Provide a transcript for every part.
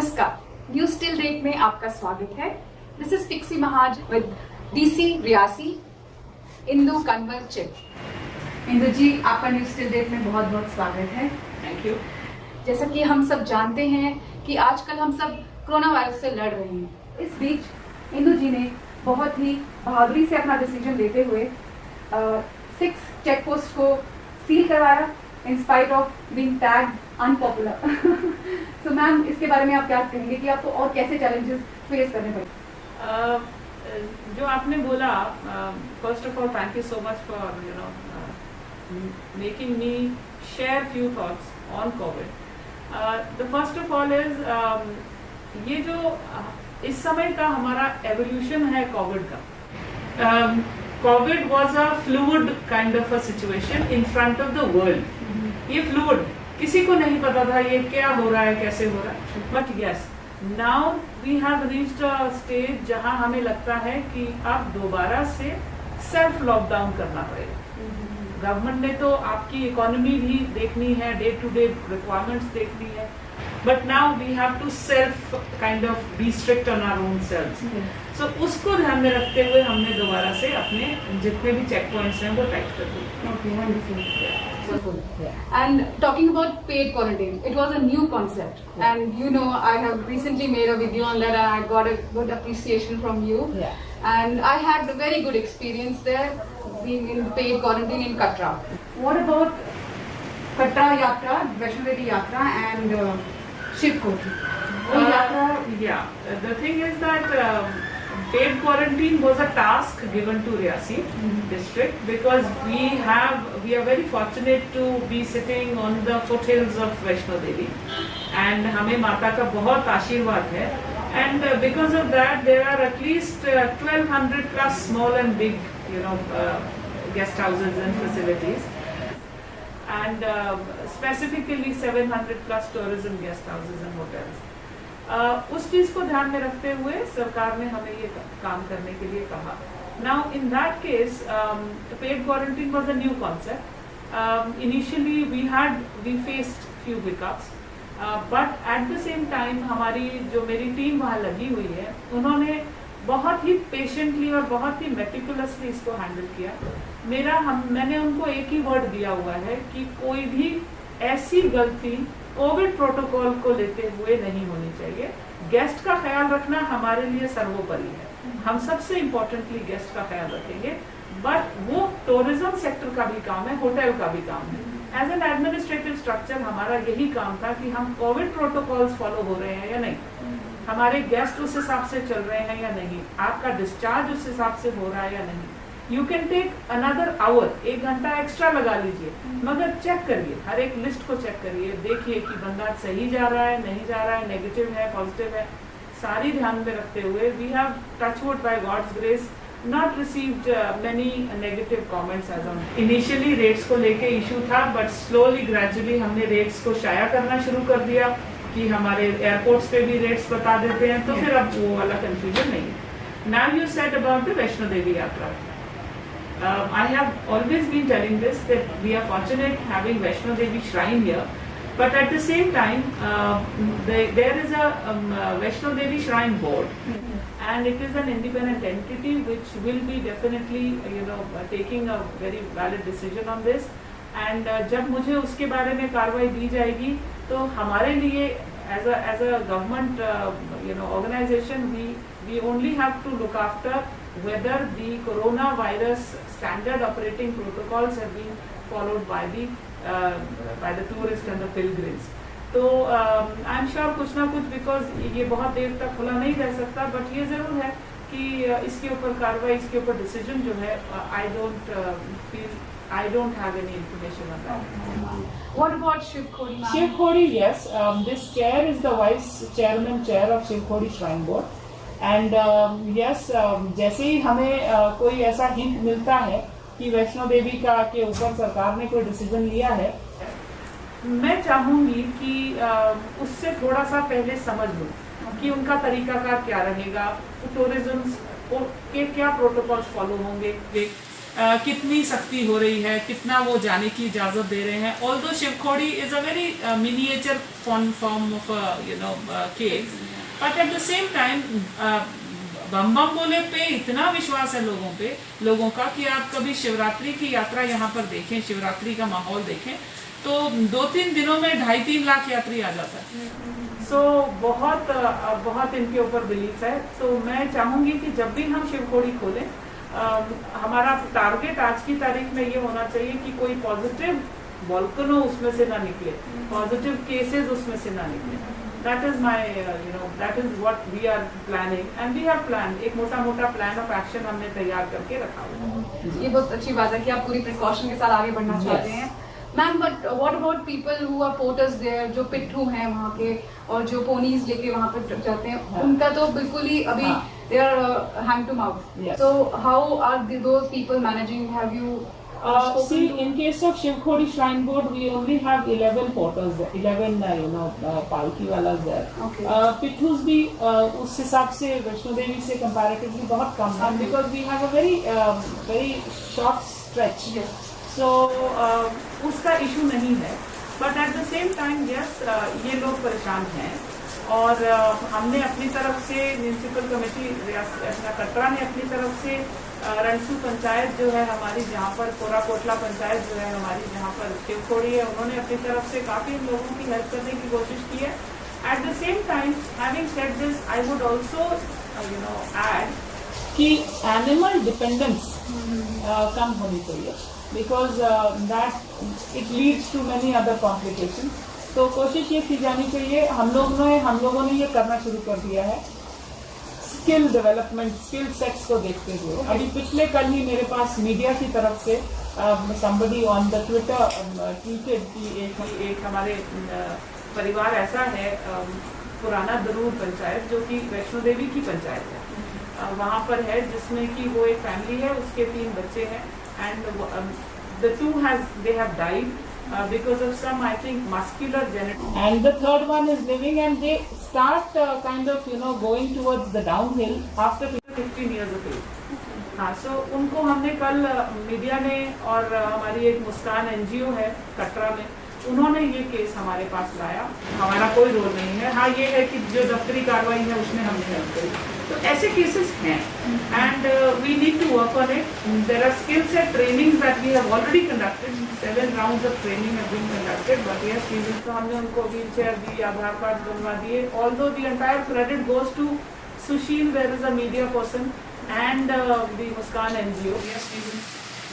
नमस्कार, न्यूज स्टिल रेट में आपका स्वागत है। दिस इज पिक्सी महाज विद डीसी रियासी, इंदु कंवर चिप। इंदु जी, आपका न्यूज स्टिल रेट में बहुत बहुत स्वागत है। Thank you. जैसा कि हम सब जानते हैं कि आजकल हम सब कोरोना वायरस से लड़ रहे हैं। इस बीच इंदु जी ने बहुत ही बहादुरी से अपना डिसीजन लेते हुए 6 चेक पोस्ट को सील करवाया in spite of being tagged unpopular. So ma'am, इसके बारे में आप क्या कहेंगे कि आपको और कैसे चैलेंजेस फेस करने पड़े? जो आपने बोला, first of all thank you so much for making me share few thoughts on Covid. The first of all is ये जो इस समय का हमारा एवोल्यूशन है कोविड का। Covid was a fluid kind of a situation in front of the world. ये fluid, किसी को नहीं पता था ये क्या हो रहा है, कैसे हो रहा है। But yes, now we have reached a stage जहां हमें लगता है कि अब दोबारा से सेल्फ लॉकडाउन करना पड़ेगा। गवर्नमेंट ने तो आपकी इकोनॉमी भी देखनी है, डे टू डे रिक्वायरमेंट्स देखनी है, but now we have to self kind of be strict on our own selves. So उसको ध्यान में रखते हुए हमने दोबारा से अपने जितने भी चेक पॉइंट्स हैं वो टाइट कर दिए। Okay, wonderful. And talking about paid quarantine, it was a new concept, and you know I have recently made a video on that. I got a good appreciation from you, and I had a very good experience there, being in paid quarantine in Katra. What about Katra Yatra, Vaishno Devi Yatra, and Shiv Koti? Yeah, the thing is that paid quarantine was a task given to Riyasi district because we are very fortunate to be sitting on the foothills of Vaishno Devi, and हमें माता का बहुत आशीर्वाद है, and because of that there are at least 1200 plus small and big guest houses and facilities, and specifically 700 plus tourism guest houses and hotels. उस चीज को ध्यान में रखते हुए सरकार ने हमें ये काम करने के लिए कहा। Now in that case paid quarantine was a new concept. Initially we faced few hiccups, but at the same time हमारी जो मेरी टीम वहाँ लगी हुई है, उन्होंने बहुत ही पेशेंटली और बहुत ही मेटिकुलसली इसको हैंडल किया। मैंने उनको एक ही वर्ड दिया हुआ है कि कोई भी ऐसी गलती कोविड प्रोटोकॉल को लेते हुए नहीं होनी चाहिए। गेस्ट का ख्याल रखना हमारे लिए सर्वोपरि है, हम सबसे इम्पोर्टेंटली गेस्ट का ख्याल रखेंगे, बट वो टूरिज्म सेक्टर का भी काम है, होटल का भी काम है। एज एन एडमिनिस्ट्रेटिव स्ट्रक्चर हमारा यही काम था कि हम कोविड प्रोटोकॉल्स फॉलो हो रहे हैं या नहीं, हमारे गेस्ट उस हिसाब से चल रहे हैं या नहीं, आपका डिस्चार्ज उस हिसाब से हो रहा है या नहीं। You can take another hour, 1 घंटा एक्स्ट्रा लगा लीजिए, मगर चेक करिए, हर एक लिस्ट को चेक करिए, देखिए कि बंदा सही जा रहा है, नहीं जा रहा है, नेगेटिव है, पॉजिटिव है, सारी ध्यान में रखते हुए we have touchwood by God's grace not received many negative comments as on. Initially rates को लेके इशू था, बट स्लोली ग्रेजुअली हमने रेट्स को शाया करना शुरू कर दिया कि हमारे एयरपोर्ट्स पे भी रेट्स बता देते हैं, तो फिर अब वो वाला कंफ्यूजन नहीं है। Now you said about the Vaishno Devi yatra. I have always been telling this that we are fortunate having Vaishno Devi Shrine here, but at the same time there is a Vaishno Devi Shrine Board, and it is an independent entity which will be definitely taking a very valid decision on this, and जब मुझे उसके बारे में कार्रवाई दी जाएगी तो हमारे लिए as a government organization we only have to look after whether the coronavirus standard operating protocols have been followed by the tourists and the pilgrims. तो आई एम श्योर कुछ ना कुछ, बिकॉज ये बहुत देर तक खुला नहीं रह सकता, बट ये जरूर है कि इसके ऊपर कार्रवाई, इसके ऊपर डिसीजन जो है, I don't have any information on that. What about Shiv Khodi? Shiv Khodi, yes. This chair is the vice chairman chair of Shiv Khodi Shrine Board. And yes, जैसे ही हमें कोई ऐसा हिंट मिलता है कि वैष्णो देवी के ऊपर सरकार ने कोई डिसीजन लिया है, मैं चाहूंगी कि उससे थोड़ा सा पहले समझ लूं कि उनका तरीकाकार क्या रहेगा, टूरिज्म के क्या प्रोटोकॉल्स फॉलो होंगे, कितनी सख्ती हो रही है, कितना वो जाने की इजाज़त दे रहे हैं. Although Shivkhori is a very miniature form of cave, but at the same time Bam Bam Bhole पे इतना विश्वास है लोगों का कि आप कभी शिवरात्रि की यात्रा यहाँ पर देखें, शिवरात्रि का माहौल देखें, तो 2-3 दिनों में 2.5-3 लाख यात्री आ जाता है. सो बहुत इनके ऊपर बिलीफ है. तो मैं चाहूँगी कि जब भी हम शिवखोड़ी खोलें, हमारा टारगेट आज की तारीख में ये होना चाहिए कि कोई पॉजिटिव वॉल्केनो उसमें से ना निकले, पॉजिटिव केसेस उसमें से ना निकले. That is my, that is what we are planning, and we have planned. एक मोटा प्लान ऑफ एक्शन हमने तैयार करके रखा हुआ है. ये बहुत अच्छी बात है कि आप पूरी प्रिकॉशन के साथ आगे बढ़ना चाहते हैं. Ma'am, but what about people who are porters there, जो पिट्ठू हैं वहाँ के और जो पोनीज लेके वहाँ पर जाते हैं, उनका तो बिल्कुल ही अभी they are hand to mouth. So how are those people managing? Have you see, in case of Shivkhodi Shrine Board, we only have 11 porters there, 11 palki walas there. Okay. Pitthus भी उस हिसाब से वैष्णो देवी से comparatively बहुत कम है, because we have a very short stretch. Yes. So उसका issue नहीं है, but at the same time yes, ये लोग परेशान हैं. और हमने अपनी तरफ से म्यूनसिपल कमेटी कटरा ने अपनी तरफ से रणसू पंचायत जो है हमारी, जहाँ पर कोरा कोटला पंचायत जो है हमारी, जहाँ पर शिवखोड़ी है, उन्होंने अपनी तरफ से काफ़ी लोगों की हेल्प करने की कोशिश की है. At the same time, having said this, I would also add कि एनिमल डिपेंडेंस कम होनी चाहिए, because that it leads to many other complication. तो कोशिश ये की जानी चाहिए. हम लोगों ने ये करना शुरू कर दिया है, स्किल डेवलपमेंट, स्किल सेट्स को देखते हुए. अभी पिछले कल ही मेरे पास मीडिया की तरफ से somebody on the Twitter tweeted कि एक हमारे परिवार ऐसा है, पुराना दरूर पंचायत जो कि वैष्णो देवी की पंचायत है, वहाँ पर है, जिसमें कि वो एक फैमिली है, उसके 3 बच्चे हैं, and the 2 they have died because of some, I think, muscular genetic, and the 3rd one is living, and they start kind of going towards the downhill after 15 years of age. हाँ, so उनको हमने कल media ने और हमारी एक मुस्कान NGO है कटरा में, उन्होंने ये केस हमारे पास लाया. हमारा कोई रोल नहीं है. हाँ, ये है कि जो दफ्तरी कार्रवाई है उसमें हमने हेल्प करी. तो ऐसे केसेस हैं, and we need to work on it. There are skill set trainings that we have already conducted. 7 rounds of training have been conducted, but yes, तो हमने उनको व्हील चेयर दी, आधार कार्ड बनवा दिए. Although the entire credit goes to Sushil, there is a media person, and the Muskaan NGO. Yes,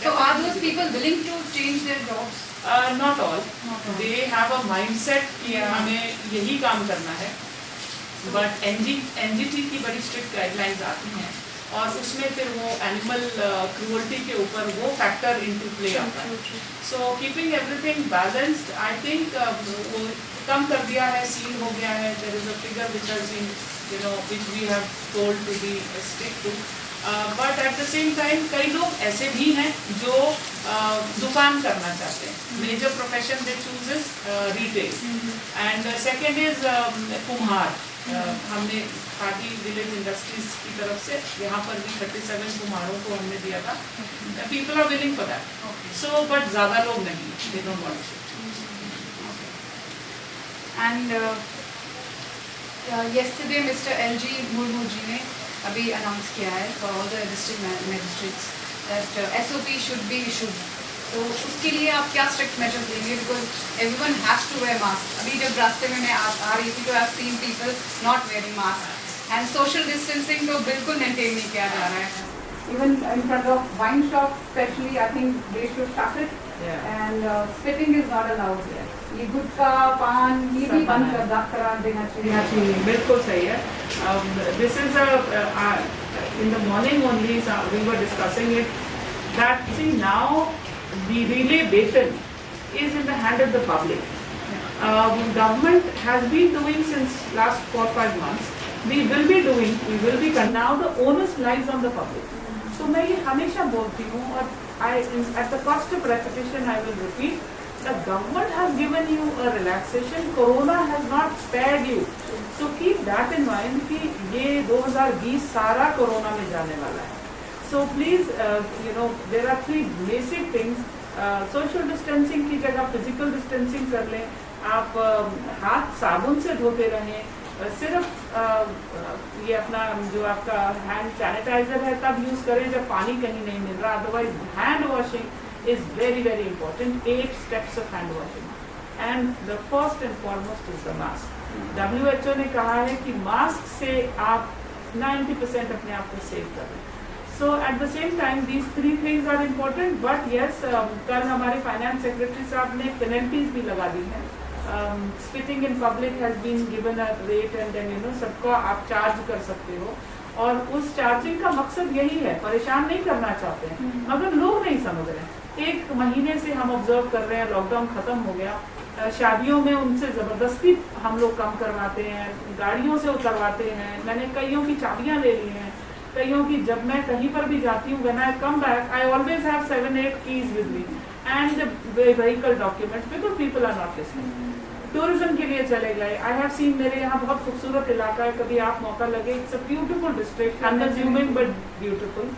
so are those people willing to change their jobs? Not all. They have a mindset कि हमें यही काम करना है, but NGT की बड़ी strict guidelines आती हैं, और उसमें फिर वो एनिमल क्रूअल्टी के ऊपर वो फैक्टर इनटू प्ले आता है. So keeping everything balanced, I think वो कम कर दिया है, सील हो गया है. There is a figure which has been which we have told to be stick to. But at the same time कई लोग ऐसे भी हैं जो दुकान करना चाहते हैं. Major profession they chooses retail, and second is कुम्हार. हमने खादी विलेज इंडस्ट्रीज की तरफ से यहाँ पर भी 37 कुम्हारों को हमने दिया था. People are willing for that. So but ज़्यादा लोग नहीं, they don't want to. And yesterday Mr. LG Murmu ji ने अभी अनाउंस किया है for all the district magistrates that SOP should be issued. तो उसके लिए आप क्या स्ट्रिक्ट मेजर्स लेंगे? Because everyone has to wear mask. अभी जब रास्ते में मैं आ रही थी तो I have seen people not wearing mask, and social distancing तो बिल्कुल मेंटेन नहीं किया जा रहा है. Even in front of wine shops, especially, I think they should start it. Yeah. And spitting is not allowed there. ये गुटखा, पान, ये भी बंद करा देना चाहिए. बिल्कुल सही है. This is in the morning only we were discussing it, that see now the relay baton is in the hand of the public. Government has been doing since last 4-5 months. We will be doing. Now the onus lies on the public. तो मैं ये हमेशा बोलती हूँ, और at the cost of repetition I will repeat, the government has given you a relaxation. Corona has not spared you. So keep that in mind कि ये 2020 सारा कोरोना में जाने वाला है. So please, there are 3 basic things. Social distancing की जगह physical distancing कर लें, आप हाथ साबुन से धोते रहें, सिर्फ ये अपना जो आपका हैंड सैनिटाइजर है तब यूज करें जब पानी कहीं नहीं मिल रहा, otherwise hand washing is very very important. 8 steps of hand washing and the first and foremost is the mask. WHO ने कहा है कि मास्क से आप 90% अपने आप को सेव कर रहे हैं. So at the same time, these 3 things are important. But yes, कल हमारे फाइनेंस सेक्रेटरी साहब ने पेनल्टीज भी लगा दी हैं. Spitting in public has been given a rate and then सबको आप चार्ज कर सकते हो. और उस चार्जिंग का मकसद यही है, परेशान नहीं करना चाहते हैं, मगर लोग नहीं समझ रहे हैं. 1 महीने से हम ऑब्जर्व कर रहे हैं, लॉकडाउन खत्म हो गया, शादियों में उनसे जबरदस्ती हम लोग कम करवाते हैं, गाड़ियों से उतरवाते हैं. मैंने कईयों की चाबियां ले ली हैं, कईयों की. जब मैं कहीं पर भी जाती हूँ, when I come back, I always have 7-8 keys with me and the vehicle documents because people are not listening. Tourism के लिए चले गए. I have seen, मेरे यहाँ बहुत खूबसूरत इलाका है, कभी आप मौका लगे, it's a beautiful district, unassuming but beautiful.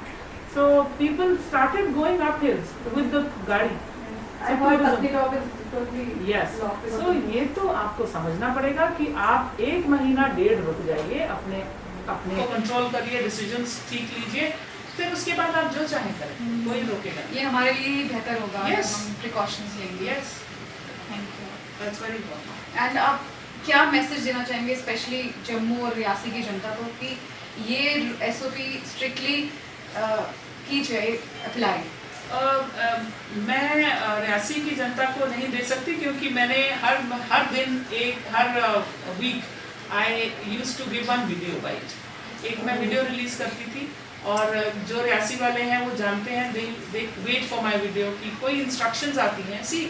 So people started going up hills with the गाड़ी. Yes. So ये तो आपको समझना पड़ेगा कि आप 1 महीना 1.5 रुक जाइए, अपने को कंट्रोल करिए, डिसीजंस ठीक लीजिए, फिर उसके बाद आप जो चाहें करें, कोई रोकेगा. ये हमारे लिए ही बेहतर होगा. Yes. हम प्रिकॉशंस लेंगे. Yes. Thank you. That's very important. And आप क्या मैसेज देना चाहेंगे स्पेशली जम्मू और रियासी की जनता को कि ये SOP स्ट्रिक्टली की जाए, अप्लाई? मैं रियासी की जनता को नहीं दे सकती, क्योंकि मैंने हर दिन हर week I use to give 1 video bite. एक मैं वीडियो रिलीज करती थी, और जो रियासी वाले हैं वो जानते हैं, they wait for my video कि कोई इंस्ट्रक्शंस आती हैं. See,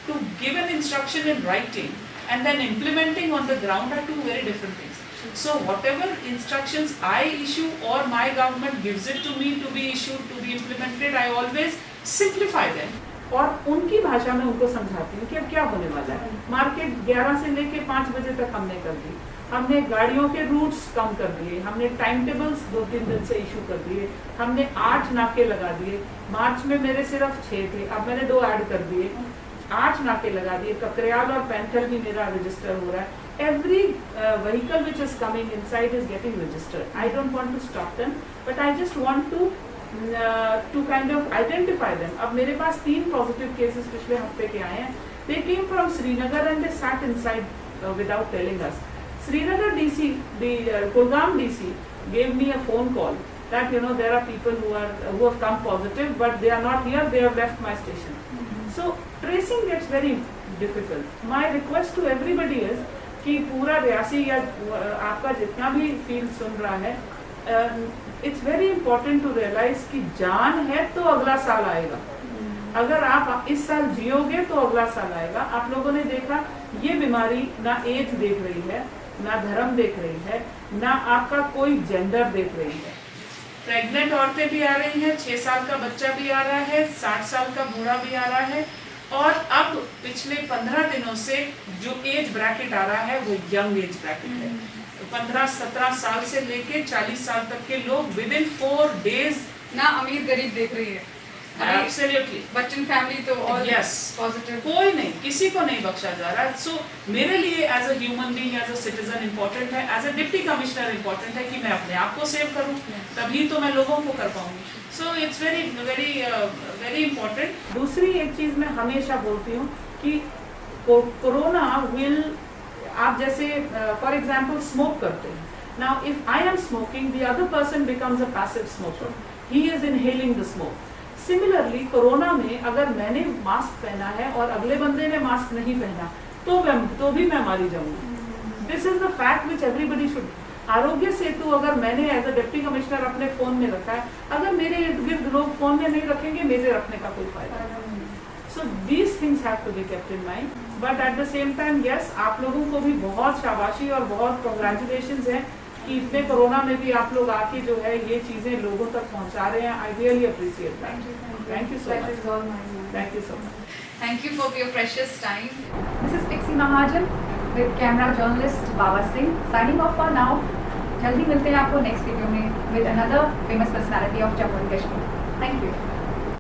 to give an instruction in writing and then implementing on the ground are 2 very different things. So whatever instructions I issue or my government gives it to me to be issued, to be implemented, I always simplify them. और उनकी भाषा में उनको समझाती हूँ कि अब क्या होने वाला है. मार्केट 11 से लेके 5 बजे तक हमने कर दी, हमने गाड़ियों के रूट्स कम कर दिए, हमने टाइम टेबल्स 2-3 दिन से इशू कर दिए, हमने 8 नाके लगा दिए. मार्च में मेरे सिर्फ 6 थे, अब मैंने 2 ऐड कर दिए, 8 नाके लगा दिए. ककरियाल और पैंथल भी मेरा रजिस्टर हो रहा है. Every vehicle which is coming inside is getting registered. I don't want to stop them, but I just want to kind of identify them. अब मेरे पास 3 positive cases पिछले हफ्ते के आए हैं. They came from Srinagar and they sat inside without telling us. Srinagar DC, the Kulgam DC gave me a phone call that there are people who have come positive, but they are not here. They have left my station. So tracing gets very difficult. My request to everybody is कि पूरा रियासी या आपका जितना भी field सुन रहा है, it's very important to realise कि जान है तो अगला साल आएगा. अगर आप इस साल जियोगे तो अगला साल आएगा. आप लोगों ने देखा, ये बीमारी ना एज देख रही है, ना धर्म देख रही है, ना आपका कोई जेंडर देख रही है. प्रेग्नेंट औरतें भी आ रही हैं, 6 साल का बच्चा भी आ रहा है, 60 साल का बूढ़ा भी आ रहा है. और अब पिछले 15 दिनों से जो एज ब्रैकेट आ रहा है वो यंग एज ब्रैकेट है. 15-17 साल से लेके 40 साल तक के लोग विदिन 4 days. ना अमीर गरीब देख रही है. Absolutely. बच्चन फैमिली तो और yes. पॉजिटिव. कोई नहीं, किसी को नहीं बख्शा जा रहा. सो मेरे लिए as a human being, as a citizen important है, as a deputy commissioner important है कि मैं अपने आप को सेव करूं, तभी तो मैं लोगों को कर पाऊंगी. So it's very very very important. दूसरी एक चीज मैं हमेशा बोलती हूँ कि कोरोना विल, आप जैसे फॉर एग्जाम्पल स्मोक करते हैं. Now if I am smoking, the other person becomes a passive smoker, he is inhaling the smoke. Similarly corona में अगर मैंने मास्क पहना है और अगले बंदे ने मास्क नहीं पहना, तो भी मैं मारी जाऊंगी. This is the fact which everybody should. Aarogya Setu अगर मैंने एज अ डिप्टी कमिश्नर अपने फोन में रखा है, अगर मेरे इर्द गिर्द लोग फोन में नहीं रखेंगे, मेरे रखने का कोई फायदा नहीं. So these things have to be kept in mind. But at the same time yes, आप लोगों को भी बहुत शाबाशी और बहुत कंग्रेचुलेशंस है कि इतने कोरोना में भी आप लोग आके जो है ये चीजें लोगों तक पहुंचा रहे हैं. I really appreciate that. Thank you so much. Thank you so much. Thank you for your precious time. This is Pixie Mahajan with camera journalist Baba Singh signing off for now. जल्दी मिलते हैं आपको next video में with another famous personality of Jammu and Kashmir. Thank you.